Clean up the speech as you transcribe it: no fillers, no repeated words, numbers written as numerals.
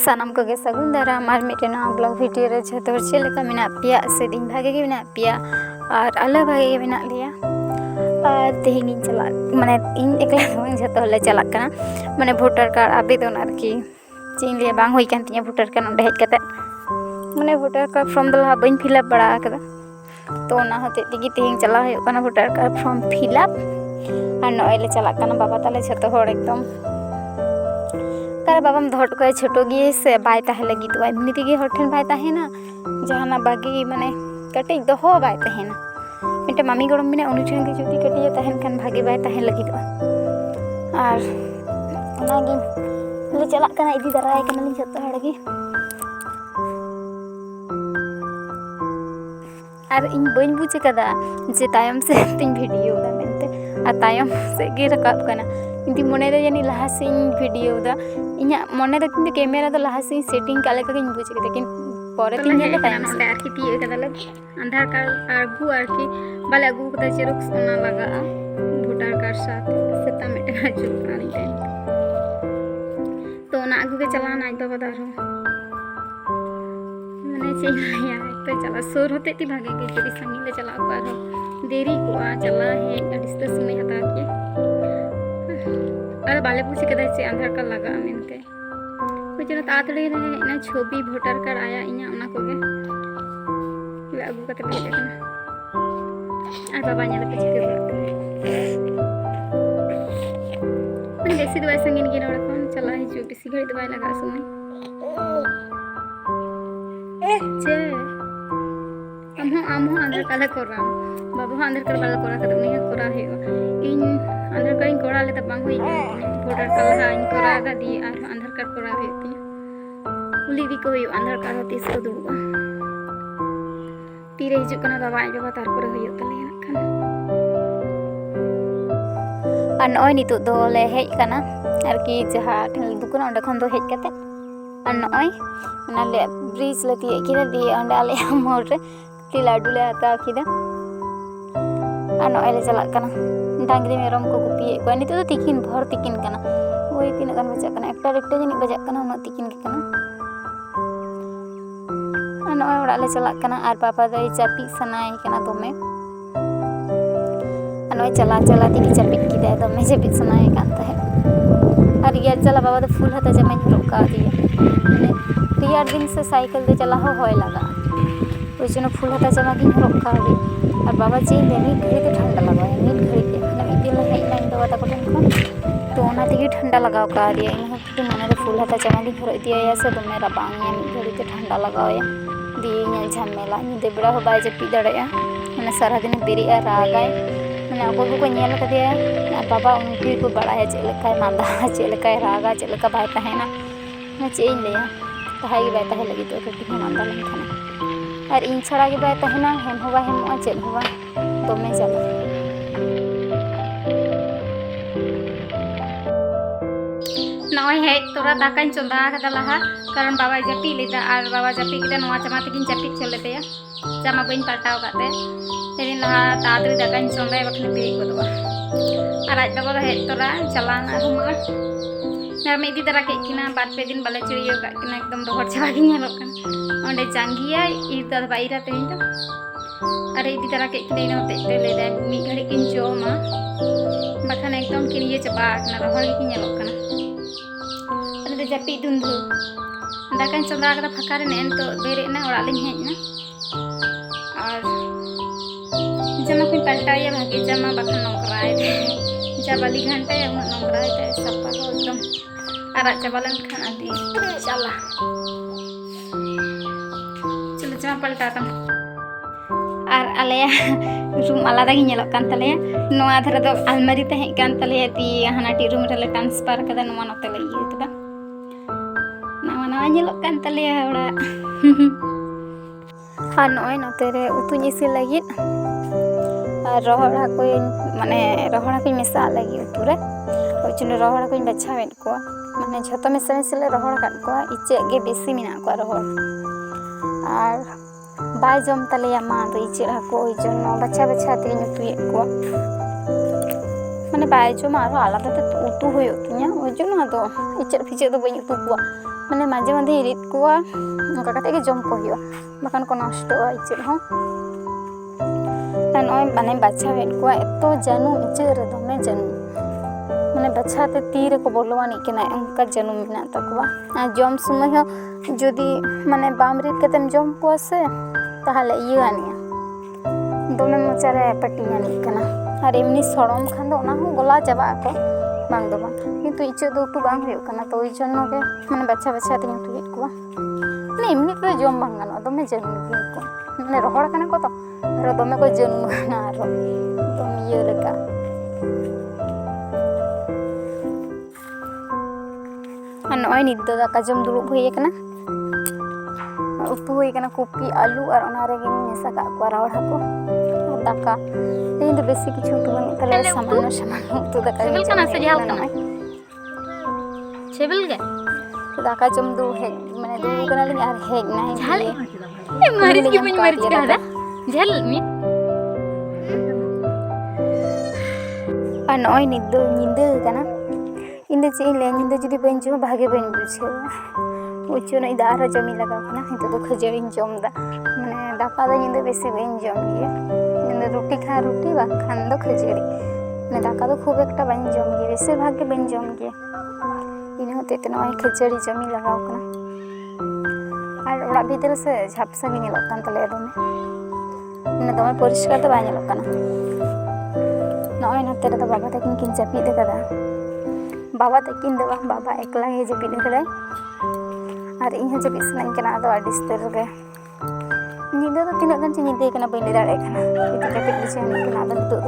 सानाम को सगुन दाराम और मिट्टन ब्लॉग वीडियो रे जो चेका मेना पिया से दिन भागे गे मेना पिया और आले भागे गे मेना लिया और तेहनी चला माने इन एकला जो ले चला माने भोटर कार्ड आवेदन आरकी चीन लिया बांग होई कान तिया भोटर कार्ड नोंडे हेज कते माने भोटर कार्ड फॉर्म दो बइन फिलअप बड़ा कदा तो ना होते तिगी तेहनी चला होय काना भोटर कार्ड फॉर्म फिलअप और नय ले चला काना बाबा ताले जतो होड़ एकदम बाबा धोट को छोटो गे से बाय ताहे लगी तो एमनी तेगे हर ठेन बाय ताहेना जहाना बागी माने कटिज दोहो बाय ताहेना मिटे मामी गरम मिने उनी ठेन के जुदी कटिज ताहेन खान भागी बाय ताहे लगी तो और ओनागी ले चला कना इदी दराय कना li जतो हड़ गे और इन बइन बुझ कदा जे तायम से तिन वीडियो दा मेनते आ तायम से गे रकाब कना इंदी मने रे जानी लहा से वीडियो दा इना मने रे किंतु कैमरा दा लहा से सेटिंग काले का बुझ के लेकिन परे तिन नेले तायम से आरकी तिए कदा ले आधार कार्ड आगु आरकी बाले आगु कदा जेरॉक्स ओना लगा वोटर कार्ड साथ सेता मेटे हाजु प्राणी टाइम तो ना आगु के चलाना आज बाबा दारो मने चाहिए तो चला सोर होते ती भागे के जदी संगी ले चला को आरो देरी को चला है अडिस्त समय हता के और बाले पूछ के से आधार कार्ड लगा मेनते कुछ ना तातड़ी रे ना छवि वोटर कार्ड आया इना ओना को गे ले आगु कते ले देखना और बाबा ᱧᱮᱞ पे चिके मन बेसी दवाई संगीन गे नोड़ कोन चला हिजु बेसी घड़ी दवाई लगा समय चे आमहो आधार कार्ड कोरा बाबा आधार कार्ड बाला कोरा कदम नहीं कोरा है इन आधार कार्ड कोरा ले तब हुई वोटर कार्ड इन कोरा दा दी और आधार कार्ड कोरा होती उली दी को आधार कार्ड होती इसको दुबा तीरे हिजु कना बाबा आज बाबा तार पर होय तले खान और नय नितो दो ले हेज कना आरकी जहा ठेल दुकान ओंडे खन दो हेज कते और नय ओना ले ब्रिज ले तिए किदा दी ओंडे आले मोड़ रे ती लाडू ले हता किदा और नय ले चला कना डांगरी मेरम को गुपिए को नितो तो तिकिन भर तिकिन कना ओई तीन गान बजा कना एकटा एकटा जनी बजा कना उन तिकिन के कना नय ओड़ा ले चला कना और पापा दई चापी सनाय कना दोमे नय चला चला तिगी चापी किदा दोमे चापी सनाय कान ताहे और ये चला बाबा तो फुल हता जमे रोका दिया माने रियार दिन से साइकिल दे चला हो होय लगा ओई जनो फुल हता जमा की रोका दी और बाबा जी देनी घड़ी तो ठंडा लगा नीट घड़ी के माने मिदिन ले हेज नाइन बाबा तको ठन खन तो ओना तेगी ठंडा लगाव का दिया इन हते मने रे फुल हता जमा दी हरो दिया या से दोमे राबांग या मिद घड़ी ते ठंडा लगाव या दिए ᱧᱮᱞ ঝামেলা ᱧᱤᱫᱟᱹ बेड़ा हो बाय जपी दड़या माने सारा दिन बेरिया रागाय माने अगो को ᱧᱮᱞ कदिया और बाबा उनकी को बड़ाया चेक लेकाय मांदा चेक लेकाय रागा चेक लेका बाय ताहेना ना चेक लेया ताहाय के बाय ताहे लगी तो कटी मांदा लन खाना और इन छड़ा के बाय ताहेना हेम होबा हेम चेक होबा दोमे चला नय हे तोरा दाकाñ चंदा कदा लहा कारण बाबा जपी लेदा और बाबा जपी के नवा जमा तकिन जपी चलेतेया जमा बइन पाटाव काते तेरी लहा तातरी दाकाñ चंदा बखने पेरी कोदवा और आज बाबा हे तोरा चलाना रुमाट ना में इदी दरा के किना बार पे दिन बाले चिड़ियो का किना एकदम रोहर छवा के नेलो कन ओंडे जांगिया इदा बाइरा तेइन तो अरे इदी दरा के किना होते ते ले दे मी घड़ी किन जोमा बखन एकदम किनिए चबा ना रोहर के नेलो कन जपी दुंधु दाकाñ चंदा कदा फाका रे नेन तो बेरे ना ओड़ा लिन हेज ना और जमा कुछ पलटाया भागे जमा बखन नोकराय जबाली घंटा या नोकराय ते सपा को एकदम आरा चबालन खान आदि चला चलो जमा पलटाता और आले रूम आलादा गे नेलो कान तले नोआ धरे दो अलमारी ते हेज कान तले ती हानाटी रूम रे ट्रांसफर कदा नोआ नते ले इयतबा ᱧᱮᱞᱚᱜ ᱠᱟᱱ ᱛᱟᱞᱮᱭᱟ ᱚᱲᱟᱜ ᱟᱨ ᱱᱚᱜᱼᱚᱭ ᱱᱚᱛᱮ ᱨᱮ ᱩᱛᱩᱧ ᱤᱥᱤᱱ ᱞᱟᱹᱜᱤᱫ ᱟᱨ ᱨᱚᱦᱚᱲ ᱦᱟᱹᱠᱩᱧ ᱢᱟᱱᱮ ᱨᱚᱦᱚᱲ ᱦᱟᱹᱠᱩᱧ ᱢᱮᱥᱟ ᱞᱟᱹᱜᱤᱫ ᱩᱛᱩ ᱨᱮ ওই জন্য রহড় হাঁকুᱧ বাছাᱣᱮᱫ ᱠᱚᱣᱟ মানে ᱡᱷᱚᱛᱚ ᱢᱮᱥᱟ ᱢᱮᱥᱤ ᱞᱮ ᱨᱚᱦᱚᱲ ᱟᱠᱟᱫ ᱠᱚᱣᱟ ᱤᱪᱟᱹᱜ ᱜᱮ ᱵᱮᱥᱤ ᱢᱮᱱᱟᱜ ᱠᱚᱣᱟ ᱨᱚᱦᱚᱲ ᱟᱨ ᱵᱟᱭ ᱡᱚᱢ ᱛᱟᱞᱮᱭᱟ ᱢᱟ ᱫᱚ ᱤᱪᱟᱹᱜ ᱦᱟᱹᱠᱩ ওই জন্য বাছা বাছা ᱛᱮᱜᱮᱧ ᱩᱛᱩᱭᱮᱫ ᱠᱚᱣᱟ ᱢᱟᱱᱮ ᱵᱟᱭ ᱡᱚᱢᱟ ᱟᱨᱦᱚᱸ ᱟলাদᱟᱛᱮ ᱩᱛᱩ ᱦᱩᱭᱩᱜ ᱛᱤᱧᱟ ওই জন্য ᱟᱫᱚ ᱤᱪᱟᱹᱜ ᱯᱷᱤᱪᱟᱹᱜ ᱫᱚ ᱵᱟᱹᱧ ᱩᱛᱩ ᱠᱚᱣᱟ माने माझे माझे रिद कोवा उनका कते के जम को हुआ बखान को नष्टोगा इचड़ हूँ नॉय माने बाछा हेड कोवा एतो जानू इचड़ रे दमे जानू माने बाछाते तीर को बोलवानी केना उनका जानू मेना तकवा आ जम समय हो जदि माने बाम रिद केतेम जम को से ताहले इया आनिया दमे मोचारे पटियानी केना और एमनी सड़म खान दो ना हो गोला चाबा को बांग दो बांग किंतु इचड़ दो उतु बांग हुयो कना तो ओइ जन्नो के माने बाछा बाछा तिन तुइट को माने एमनी तो जम बांग गानो दमे जानू को माने रोहड़ कना को तो रो दमे को जानू ना रो दम इया लेका नॉय निद दो दाका जम दुरुब हुई कना उतु हुई कना कॉपी आलू और ओना रे गिन मेसा का को रावड़ हको दाका इन तो बेसी किछु उतु बन तले सामान्य सामान उतु दाका सिविल कना से जाल कना सिविल गे तो दाका जम दु हे माने दु कना लिंग आर हे नाही झाल ए मरीज की बन मरीज का दा झाल मी आ नॉय निद दो निंदे कना इन दे चे ले निंदे जदी बन जो भागे बन बुझे उच्चो नहीं दार जमी लगा कना हितो तो खजड़ी जम दा माने दाका दा निंदे बेसी बन जम गे निंदे रोटी खा रोटी बा खान दो खजड़ी माने दाका दो खूब एकटा बन जम गे बेसी भाग के बन जम गे इन होते ते नॉय खजड़ी जमी लगा कना और ओड़ा भीतर से झापसा गे नेलो कान तले दमे माने दमे परिष्कार तो बा नेलो कना नॉय नते रे बाबा तकिन किन चापी दे कदा बाबा तकिन दो बाबा एकला हे जे बिन करे और इन जे बिसनाइन कना दो आडिस्तर गे निंदा तो तिना गन चे निंदे कना बइन दाड़े कना इतो जापे बिछे कना दो